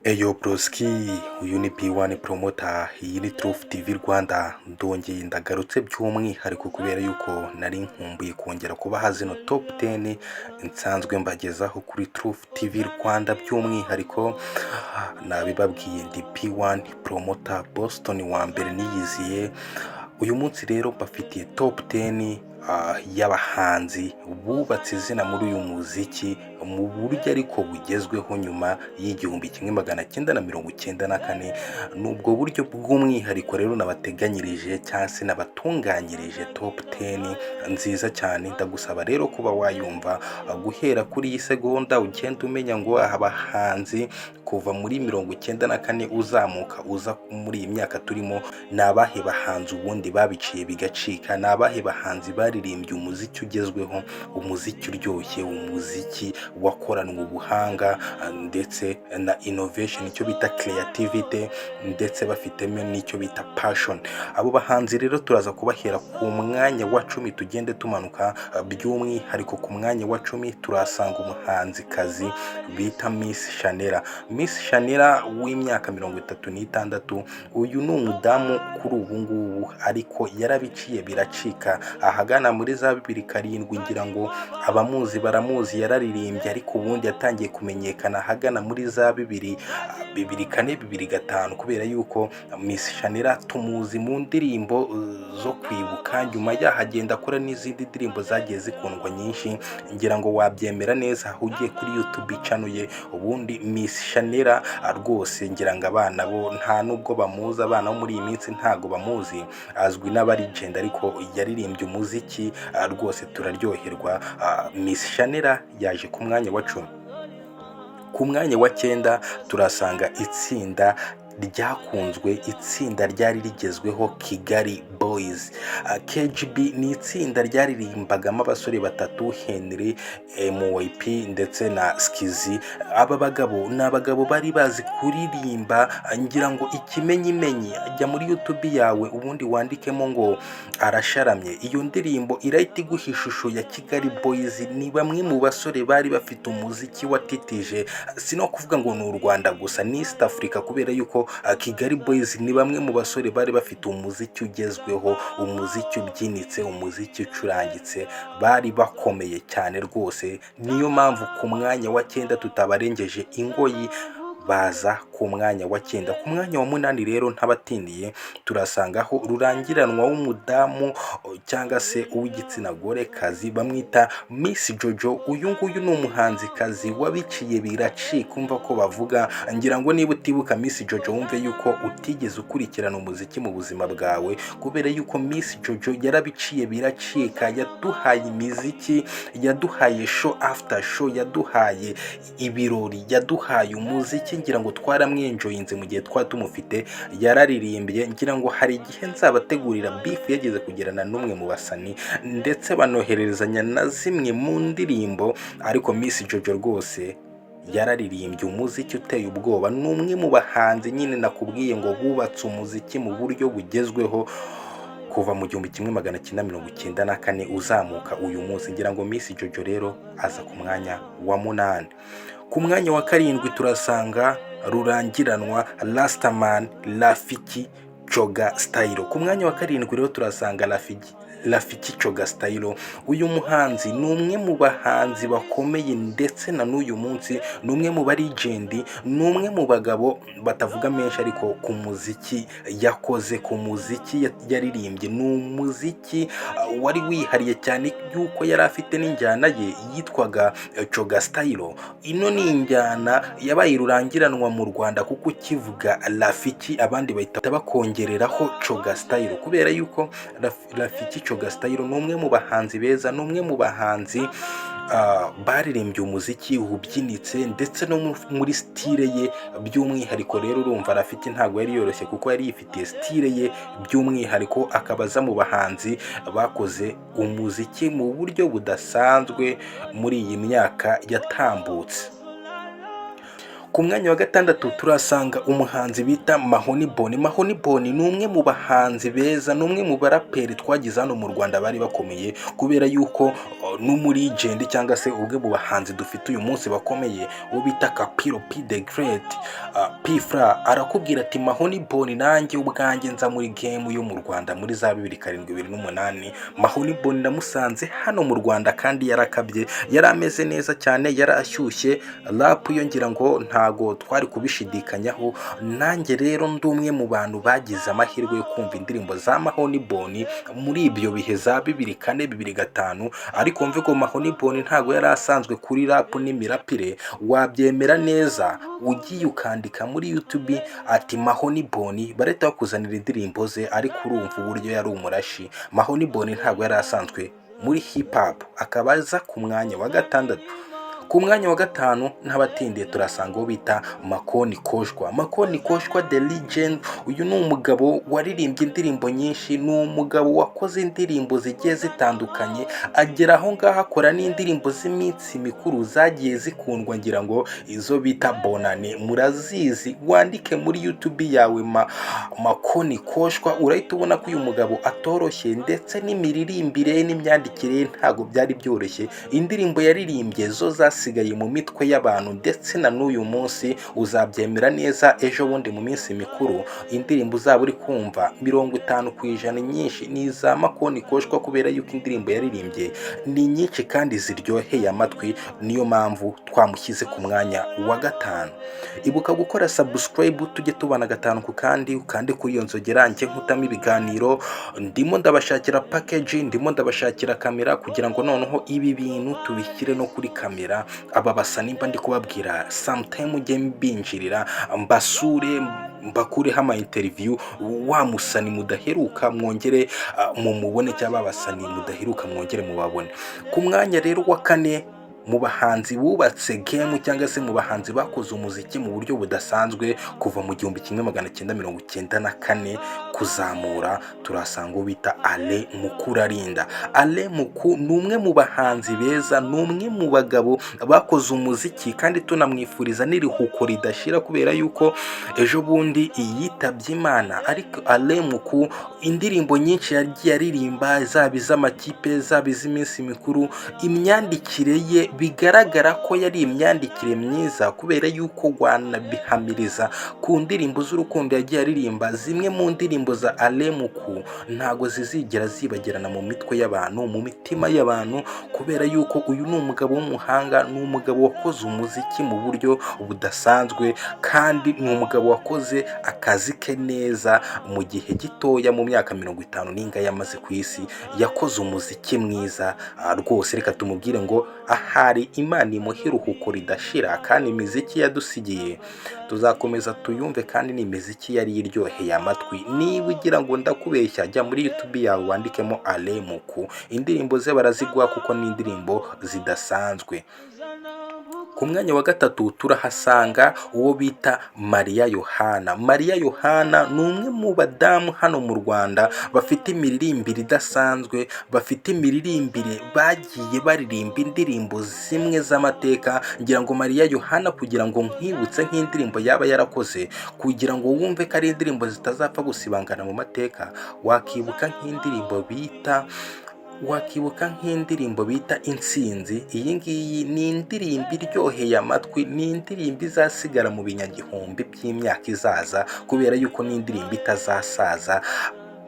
Eyo broski, uyu ni B1 promoter, iyi ni Truth TV Rwanda. Ndongeye ndagarutse by'umwihariko kubera yuko nari nkumbuye kongera kubaha zino top 10 nsanzwe mbagezaho kuri Truth TV Rwanda. By'umwihariko nabibabwiye ndi B1 promoter Boston wa mbere niyiziye. Uyu munsi rero bafitiye top 10 y'abahanzi bubatse izina muri uyu muziki mu buryo ariko bugezweho nyuma y'igihumbi kimwe magana cyenda na mirongo icyenda na kane. Nubwo buryo bw'umwihariko rero nabateganyirije cyangwa se nabatunganyirije top 10 nziza cyane. Ndagusaba rero kuba wayumva guhera kuri iyi segonda ugenda umenya ngo abahanzi kuva muri mirongo icyenda na kane uzamuka uza muri iyi myaka turimo nabahe bahanzi ubundi babiciye bigacika, nabahe bahanzi baririmbye umuziki ugezweho, umuziki uryoshye, umuziki wakoranwe ubuhanga ndetse na innovation, icyo bita creativity, ndetse bafitemo n'icyo bita passion. Abo bahanzi rero turaza kubahera ku mwanya wa 10 tugende tumanuka. By'umwihariko ku mwanya wa 10 turasanga umuhanzi kazi bita Miss Shanera. Miss Shanera w'imyaka 36. Uyu ni umudamu kuri ubu ngubu ariko yarabiciye biracika ahagana muri za 2007. Ngira ngo abamuzi baramuzi, yararirimbye ariko ubundi yatangiye kumenyekana ahagana muri za 2004 2005, kubera yuko Miss Shanera tumuzi mu ndirimbo zo kwibuka. Nyuma yahagenda akora n'izindi ndirimbo zagiye zikundwa nyinshi, ngira ngo wabyemera neza ugiye kuri YouTube channel ye. Ubundi Miss Shanera rwose ngira ngo abana bo nta nubwo bamuzi, abana bo muri iyi minsi ntago bamuzi, azwi n'abarigend ariko yaririmbye umuziki rwose turaryoherwa. Miss Shanera yaje ku mwanya wa 10. Ku mwanya wa 9 turasanga itsinda ryakunzwe, itsinda ryari rigezweho Kigali Boys. KGB ni itsinda ryaririmbagamo abasore batatu, Henry, MYP ndetse na Skizi. Aba bagabo ni abagabo bari bazi kuririmba. Ngira ngo ikimenyimenyi ajya muri YouTube yawe ubundi wandikemo ngo arasharamye, iyo ndirimbo irahita iguha ishusho ya Kigali Boys. Ni bamwe mu basore bari bafite umuziki watitije, sino kuvuga ngo ni u Rwanda gusa, ni East Africa, kubera yuko Kigali Boys ni bamwe mu basore bari bafite umuziki ugezweho, umuziki ubyinitse, umuziki ucurangitse, bari bakomeye cyane rwose. Niyo mpamvu ku mwanya wa 9 tutabarengeje ingoyi, baza ku mwanya wa 9. Ku mwanya wa 8 rero ntabatindiye turasangaho rurangiranwa w'umudamu cyangwa se uw'igitsina gore kazi bamwita Miss Jojo. Uyu nguyu ni umuhanzi kazi wabiciye biracika, kumva ko bavuga. Ngira ngo niba utibuka Miss Jojo wumve yuko utigeze ukurikirana umuziki mu buzima bwawe, kubera yuko Miss Jojo yarabiciye biracika, yaduhaye imiziki, yaduhaye show after show, yaduhaye ibirori, yaduhaye umuziki. Ngira ngo twaramwenjoyinze mu gihe twatumufite, yararirimbye. Ngira ngo hari igihe nzabategurira beef yageze kugirana n'umwe mu basani ndetse banohererezanya na zimwe mu ndirimbo, ariko Miss Jojo rwose yararirimbye umuziki uteye ubwoba. Ni umwe mu bahanzi nyine nakubwiye ngo bubatse umuziki mu buryo bugezweho kuva mu 1994 uzamuka uyu munsi. Ngira ngo Miss Jojo rero aza ku mwanya wa 8. Ku mwanya wa 7 turasanga rurangiranwa Rastaman Rafiki Coga Style. Ku mwanya wa 7 rero turasanga Rafiki Coga Style. Uyu muhanzi ni umwe mu bahanzi bakomeye ndetse na n'uyu munsi ni umwe mu barigend, ni umwe mu bagabo batavuga menshi ariko ku muziki yakoze, ku muziki yaririmbye, ni umuziki wari wihariye cyane yuko yari afite n'injyana ye yitwaga Coga Style. Ino ni injyana yabaye rurangiranwa mu Rwanda kuko kivuga Rafiki abandi bahita bakongereraho Coga Style, kubera yuko Rafiki Coga Style ni umwe mu bahanzi beza, ni umwe mu bahanzi baririmbye umuziki ubyinitse ndetse no muri style ye by'umwihariko. Rero urumva Rafiki ntabwo yari yoroshye kuko yari yifitiye style ye by'umwihariko, akabaza mu bahanzi bakoze umuziki mu buryo budasanzwe muri iyi myaka yatambutse. ku mwanya wa gatandatu turasanga umuhanzi bita Mahoni Boni. Mahoni Boni ni umwe mu bahanzi beza, ni umwe mu baraperi twagize hano mu Rwanda bari bakomeye, kubera yuko n'umuligend cyangwa se ubwe mu bahanzi dufite uyu munsi bakomeye uwo bita Kapiro P the Great, P Fla arakubwira ati Mahoni Boni nanjye ubwanjye nza muri game yo mu Rwanda muri za 2007-2008. Mahoni Boni namusanze hano mu Rwanda kandi yarakabye, yari ameze neza cyane, yari ashyushye, rap yo ngira ngo ntago twari kubishidikanyaho. Nanjye rero ndi umwe mu bantu bagize amahirwe yo kumva indirimbo za Mahoni Boni muri ibyo bihe za 2004 2005, ariko mve ko Mahoni Boni ntago yari asanzwe kuri rap n'imirapire. Wabyemera neza ugiye ukandika muri YouTube ati Mahoni Boni, bareta bakuzanira indirimbo ze, ariko urumva uburyo yari umurashi. Mahoni Boni ntago yari asanzwe muri hip hop, akabaza ku mwanya wa gatandatu. Ku mwanya wa gatanu ntabatindiye turasanga uwo bita Makoni Koshwa. Makoni Koshwa the legend, uyu ni umugabo waririmbye indirimbo nyinshi, ni umugabo wakoze indirimbo zigiye zitandukanye, agera aho ngaho akora n'indirimbo z'iminsi mikuru zagiye zikundwa, ngira ngo izo bita bonane murazizi. Wandike muri YouTube yawe Makoni Koshwa, urahita ubona ko uyu mugabo atoroshye, ndetse n'imiririmbire n'imyandikire ntago byari byoroshye. Indirimbo yaririmbye zo zasigaye mu mitwe y'abantu, ndetse na n'uyu munsi uzabyemera neza. Ejo bundi mu minsi mikuru indirimbo uzaba uri kumva 50% nyinshi ni iza Makoni Koshwa, kubera yuko indirimbo yaririmbye ni nyinshi kandi ziryoheye amatwi. Niyo mpamvu twamushyize ku mwanya wa gatanu. Ibuka gukora subscribe, tujye tubana gatanu ku kandi, ukande kuri iyo nzogera njye nkutamo ibiganiro. Ndimo ndabashakira package, ndimo ndabashakira kamera, kugira ngo noneho ibi bintu tubishyire no kuri kamera. Aba basa nimba ndi kubabwira sometime ujye mbinjirira mbasure, mbakureho ama interview, wa musani mudaheruka mwongere mumubone, cyangwa abasani mudaheruka mwongere mubabone. Ku mwanya rero wa kane mu bahanzi bubatse game, cyangwa se mu bahanzi bakoze umuziki mu buryo budasanzwe kuva mu 1994 kuzamura, turasanga ubita Ale Mukurarinda. Ale Muku ni umwe mu bahanzi beza, ni umwe mu bagabo bakoze umuziki, kandi tunamwifuriza n'iruhuko ridashira, kubera yuko ejo bundi yitabye Imana. Ariko Ale Muku indirimbo nyinshi yagiye aririmba, zaba iz'amakipe, zaba iz'iminsi mikuru, imyandikire ye bigaragara ko yari imyandikire myiza, kubera yuko wanabihamiriza ku ndirimbo z'urukundo yagiye aririmba. Zimwe mu ndirimbo za Ale Muku ntago zizigera zibagirana mu mitwe y'abantu, mu mitima y'abantu, kubera yuko uyu ni umugabo w'umuhanga, ni umugabo wakoze umuziki mu buryo budasanzwe, kandi ni umugabo wakoze akazi ke neza mu gihe gitoya. Mu myaka 50 n'inga yamaze ku isi yakoze umuziki mwiza rwose. Reka tumubwire ngo ahari Imana imuhe iruhuko ridashira, kandi imiziki yadusigiye tuzakomeza tuyumve, kandi ni imiziki yari iryoheye amatwi. Niba ugira ngo ndakubeshya, jya muri YouTube yawe wandikemo Ale Muku, indirimbo ze barazigwa kuko ni indirimbo zidasanzwe. Ku mwanya wa gatatu turahasanga uwo bita Maria Yohana. Maria Yohana ni umwe mu badamu hano mu Rwanda bafite imiririmbire idasanzwe, bafite imiririmbire bagiye baririmba indirimbo zimwe z'amateka. Ngira ngo Maria Yohana, kugira ngo nkibutse nk'indirimbo yaba yarakoze, kugira ngo wumve ko ari indirimbo zitazapfa gusibangana mu mateka, wakibuka nk'indirimbo bita Intsinzi. Iyi ngiyi ni indirimbo iryoheye amatwi, ni indirimbo izasigara mu binyagihumbi by'imyaka izaza, kubera yuko ni indirimbo itazasaza.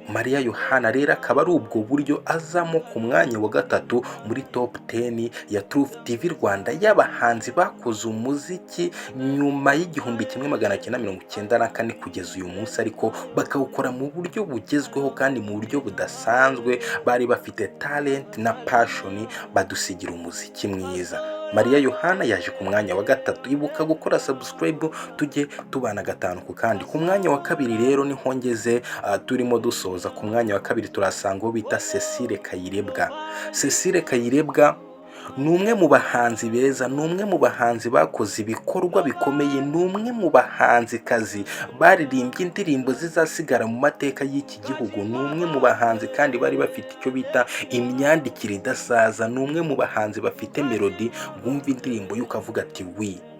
Maria Yohana rero akaba ari ubwo buryo azamo ku mwanya wa gatatu muri top 10 ya Truth TV Rwanda y'abahanzi bakoze umuziki nyuma y'1994 kugeza uyu munsi, ariko bakawukora mu buryo bugezweho kandi mu buryo budasanzwe. Bari bafite talent na passion, badusigira umuziki mwiza. Maria Yohana yaje ku mwanya wa gatatu. Ibuka gukora subscribe, tujye tubana gatanu ku kandi. Ku mwanya wa kabiri rero ni hongeze turimo dusoza. Ku mwanya wa kabiri turasanga uwo bita Cecile Kayirebwa. Cecile Kayirebwa ni umwe mu bahanzi beza, ni umwe mu bahanzi bakoze ibikorwa bikomeye, ni umwe mu bahanzikazi baririmbye indirimbo zizasigara mu mateka y'iki gihugu, ni umwe mu bahanzi kandi bari bafite icyo bita imyandikire idasaza, ni umwe mu bahanzi bafite melodi wumva indirimbo ye ukavuga ati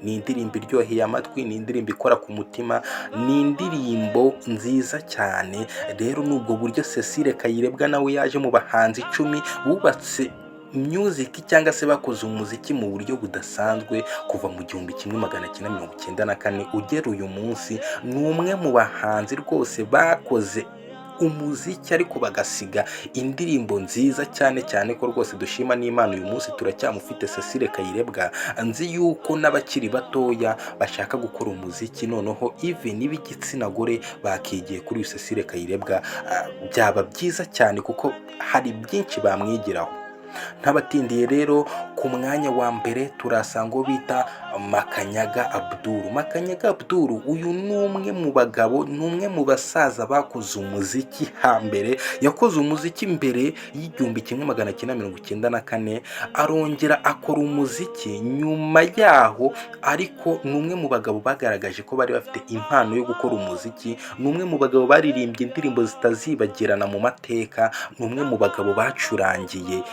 ni indirimbo iryoheye amatwi, ni indirimbo ikora ku mutima, ni indirimbo nziza cyane. Rero ni ubwo buryo Cecile Kayirebwa nawe yaje mu bahanzi 10 bubatse music cyangwa se bakoze umuziki mu buryo budasanzwe kuva mu 1994 ugera uyu munsi. Ni umwe mu bahanzi rwose bakoze umuziki ariko bagasiga indirimbo nziza cyane cyane ko rwose dushima n'Imana uyu munsi turacyamufite Cecile Kayirebwa. Nzi yuko n'abakiri batoya bashaka gukora umuziki noneho even n'ibigitsina gore bakigiye kuri uyu Cecile Kayirebwa, byaba byiza cyane kuko hari byinshi bamwigiraho. Ntabatindiye rero ku mwanya wa mbere turasanga uwo bita Makanyaga Abdul. Makanyaga Abdul uyu ni umwe mu bagabo, ni umwe mu basaza bakoze umuziki hambere, yakoze umuziki mbere y'1994 arongera akora umuziki nyuma yaho, ariko ni umwe mu bagabo bagaragaje ko bari bafite impano yo gukora umuziki, ni umwe mu bagabo baririmbye indirimbo zitazibagirana mu mateka, ni umwe mu bagabo bacurangiye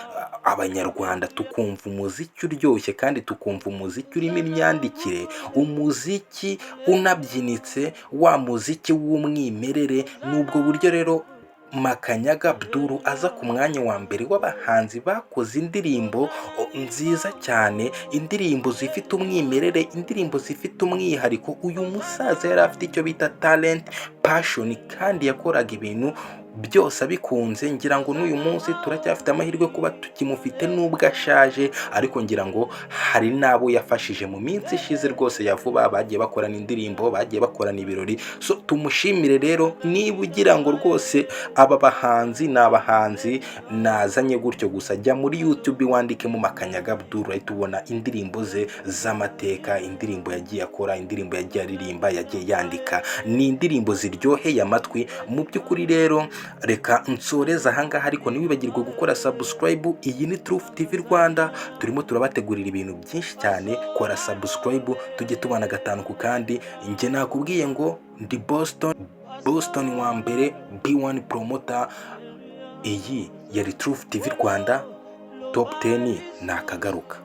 abanyarwanda tukumva umuziki uryoshye kandi tukumva umuziki urimo imyandikire, umuziki unabyinitse, wa muziki w'umwimerere. N'ubwo buryo rero Makanyaga Abdul aza ku mwanya wa mbere w'abahanzi bakoze indirimbo nziza cyane, indirimbo zifite umwimerere, indirimbo zifite umwihariko. Uyu musaza yari afite icyo bita talent, passion, kandi yakoraga ibintu byose abikunze. Ngira ngo n'uyu munsi turacyafite amahirwe kuba tukimufite nubwo ashaje, ariko ngira ngo hari n'abo yafashije mu minsi ishize rwose ya vuba, bagiye bakorana indirimbo, bagiye bakorana ibirori. So tumushimire rero. Niba ugira ngo rwose aba bahanzi ni abahanzi nazanye gutyo gusa, jya muri YouTube wandikemo Makanyaga Abdul uhita ubona indirimbo ze z'amateka, indirimbo yagiye akora, indirimbo yagiye aririmba, yagiye yandika, ni indirimbo ziryoheye amatwi mu by'ukuri. Rero reka nsoreza ahangaha, ariko ntiwibagirwe gukora subscribe. Iyi ni Truth TV Rwanda, turimo turabategurira ibintu byinshi cyane. Kora subscribe tujye tubana gatanu ku kandi. Njye nakubwiye ngo ndi Boston wa mbere, B1 promoter. Iyi yari Truth TV Rwanda Top 10 nakagaruka.